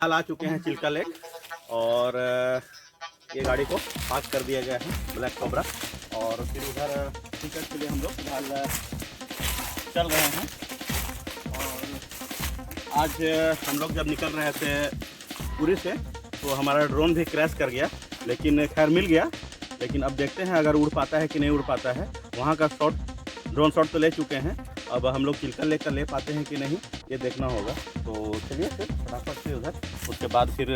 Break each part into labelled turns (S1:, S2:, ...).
S1: हाल आ चुके हैं चिल्का लेक और ये गाड़ी को पार्क कर दिया गया है ब्लैक कोबरा और फिर उधर टिकट के लिए हम लोग फिलहाल चल रहे हैं। और आज हम लोग जब निकल रहे थे पुरी से तो हमारा ड्रोन भी क्रैश कर गया, लेकिन खैर मिल गया। लेकिन अब देखते हैं अगर उड़ पाता है कि नहीं उड़ पाता है। वहाँ का ड्रोन शॉट तो ले चुके हैं, अब हम लोग चिल्का लेक का ले पाते हैं कि नहीं ये देखना होगा। तो चलिए फिर फटाफट से उधर, उसके बाद फिर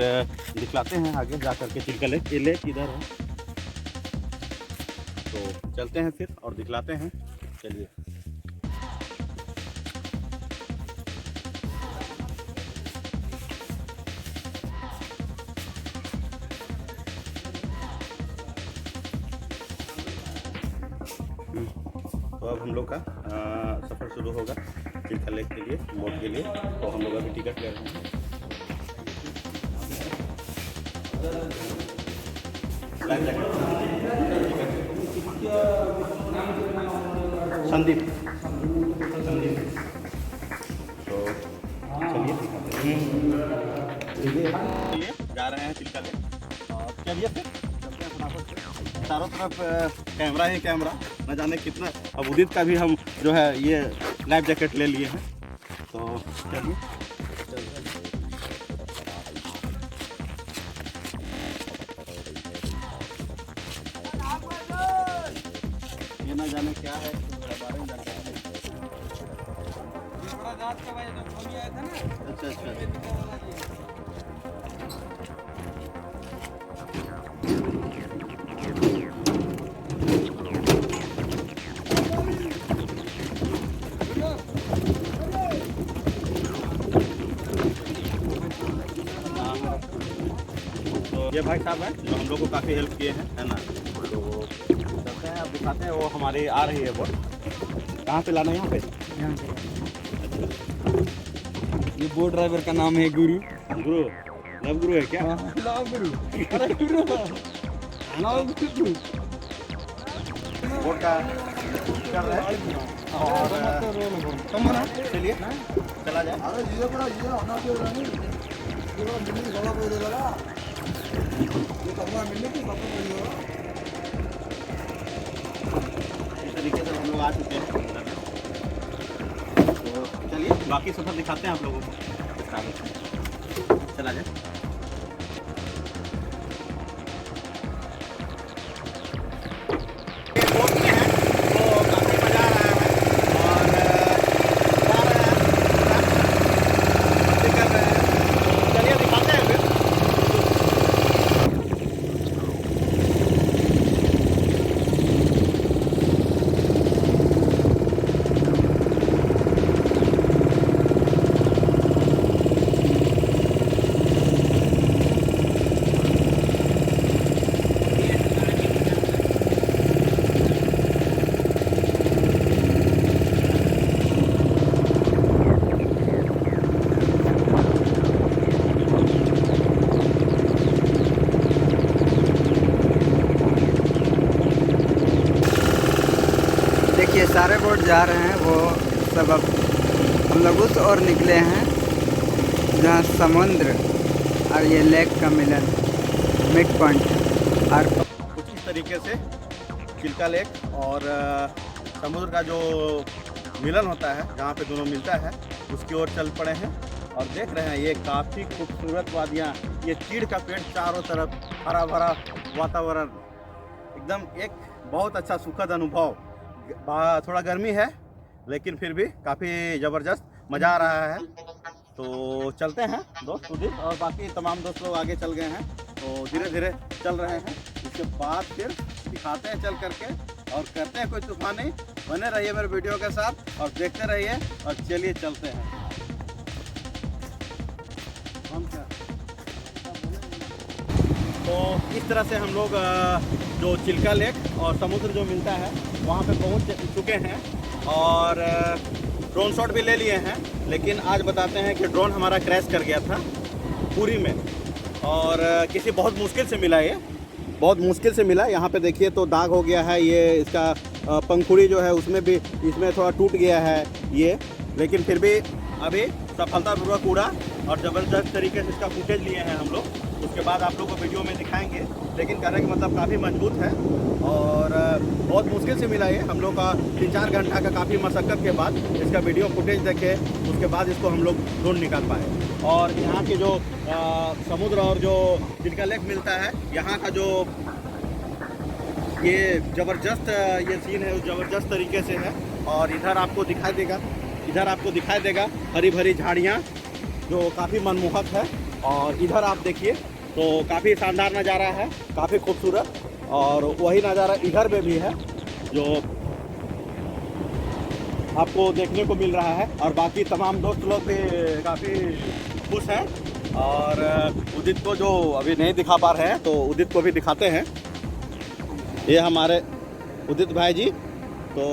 S1: दिखलाते हैं आगे जा करके चिल्का लेक। ये लेक इधर है तो चलते हैं फिर और दिखलाते हैं। चलिए तो अब हम लोग का सफ़र शुरू होगा चिल्का लेक के लिए, बोट के लिए। तो हम लोग अभी टिकट ले रहे हैं। संदीप तो चलिए जा रहे हैं चिल्का लेक और चलिए फिर चलते हैं फटाफट से। चारों तरफ कैमरा ही कैमरा, न जाने कितना। अब उदित का भी हम जो है ये लाइफ जैकेट ले लिए हैं। तो चलिए ये न जाने क्या है, बारे में जानकारी नहीं। अच्छा अच्छा ये भाई साहब हैं जो हम लोग को काफ़ी हेल्प किए हैं, है ना। तो चलते हैं, अब दिखाते हैं। वो हमारी आ रही है बोट। कहाँ पे लाना है? यहाँ पे
S2: ये बोट ड्राइवर का नाम है गुरु।
S1: गुरु लव गुरु है क्या?
S2: लव गुरु, अरे गुरु लव गुरु।
S1: बोट का कर रहे हैं और चलिए चला जाए। इस तरीके से हम लोग आ चुके हैं। तो चलिए बाकी सफर दिखाते हैं आप लोगों को। चला जाए।
S2: देखिए सारे बोट जा रहे हैं, वो सब अब हम लोग उस और निकले हैं जहाँ समुद्र और ये लेक का मिलन, मिड पॉइंट। और
S1: कुछ इस तरीके से चिल्का लेक और समुद्र का जो मिलन होता है, जहाँ पे दोनों मिलता है, उसकी ओर चल पड़े हैं। और देख रहे हैं ये काफ़ी खूबसूरत वादियाँ, ये चीड़ का पेड़ चारों तरफ, हरा भरा वातावरण, एकदम एक बहुत अच्छा सुखद अनुभव। थोड़ा गर्मी है लेकिन फिर भी काफ़ी ज़बरदस्त मज़ा आ रहा है। तो चलते हैं दोस्त उदित और बाकी तमाम दोस्त लोग आगे चल गए हैं, तो धीरे धीरे चल रहे हैं। इसके बाद फिर दिखाते हैं चल करके और करते हैं कोई तूफान नहीं। बने रहिए मेरे वीडियो के साथ और देखते रहिए और चलिए चलते हैं। तो इस तरह से हम लोग जो चिल्का लेक और समुद्र जो मिलता है वहाँ पे पहुँच चुके हैं और ड्रोन शॉट भी ले लिए हैं। लेकिन आज बताते हैं कि ड्रोन हमारा क्रैश कर गया था पुरी में और किसी बहुत मुश्किल से मिला, ये बहुत मुश्किल से मिला। यहाँ पे देखिए तो दाग हो गया है, ये इसका पंखुड़ी जो है उसमें भी इसमें थोड़ा टूट गया है ये, लेकिन फिर भी अभी सफलतापूर्वक उड़ा और ज़बरदस्त तरीके से इसका फुटेज लिए हैं हम लोग। उसके बाद आप लोग को वीडियो में दिखाएंगे। लेकिन कहने का मतलब काफ़ी मजबूत है और बहुत मुश्किल से मिला ये हम लोग का। 3-4 घंटा का काफ़ी मशक्क़त के बाद इसका वीडियो फुटेज देखे, उसके बाद इसको हम लोग ढूंढ निकाल पाए। और यहाँ के जो समुद्र और जो चिल्का लेक मिलता है, यहाँ का जो ये ज़बरदस्त ये सीन है, ज़बरदस्त तरीके से है। और इधर आपको दिखाई देगा हरी भरी झाड़ियाँ जो काफ़ी मनमोहक है। और इधर आप देखिए तो काफ़ी शानदार नज़ारा है, काफ़ी खूबसूरत। और वही नज़ारा इधर में भी है जो आपको देखने को मिल रहा है। और बाकी तमाम दोस्त लोग भी काफ़ी खुश हैं। और उदित को जो अभी नहीं दिखा पा रहे हैं तो उदित को भी दिखाते हैं। ये हमारे उदित भाई जी तो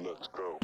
S3: Let's go.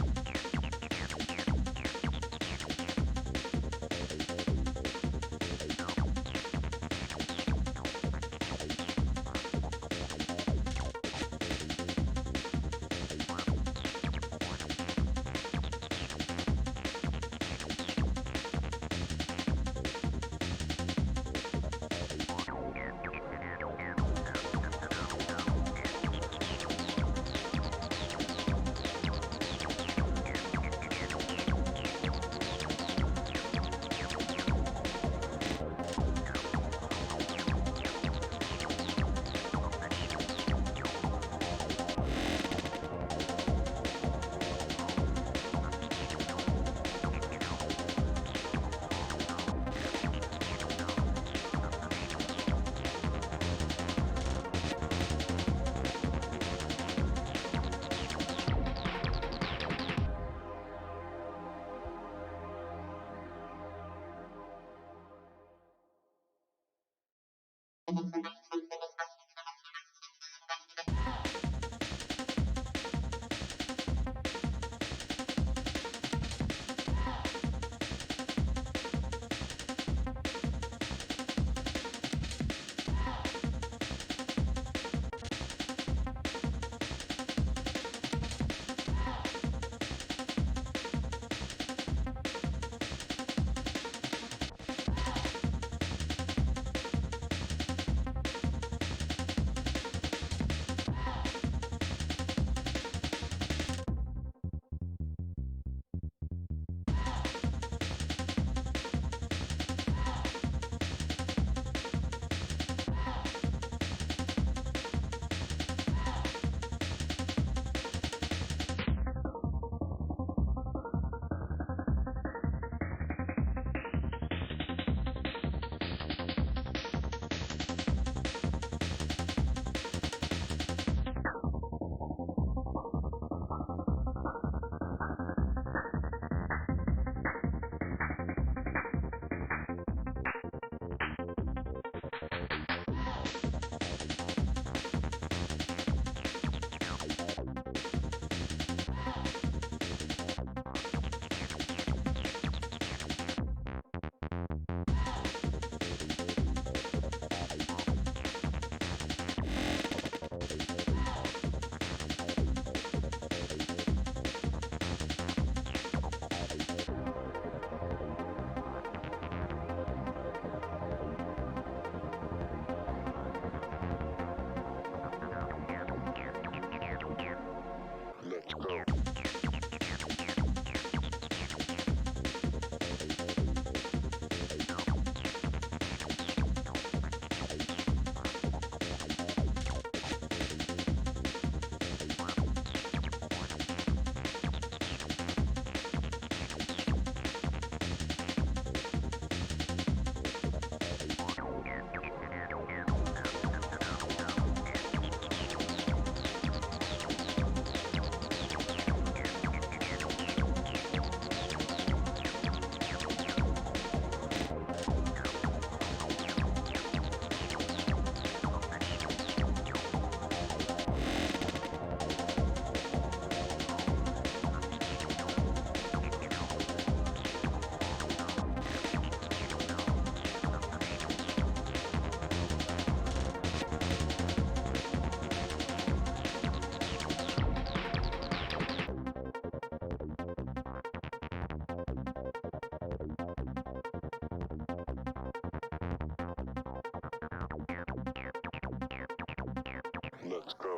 S3: Let's go.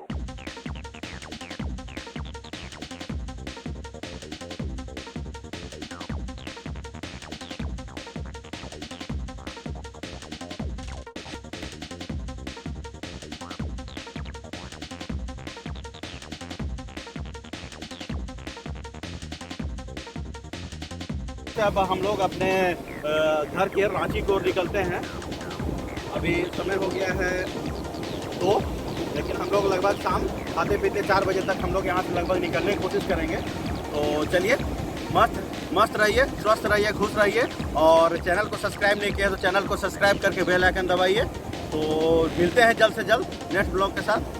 S1: अब हम लोग अपने घर के रांची की ओर निकलते हैं। अभी समय हो गया है 2, लेकिन हम लोग लगभग शाम खाते पीते 4 बजे तक हम लोग यहाँ से लगभग निकलने की कोशिश करेंगे। तो चलिए, मस्त रहिए, स्वस्थ रहिए, खुश रहिए, और चैनल को सब्सक्राइब नहीं किया तो चैनल को सब्सक्राइब करके बेल आइकन दबाइए। तो मिलते हैं जल्द से जल्द नेक्स्ट ब्लॉग के साथ।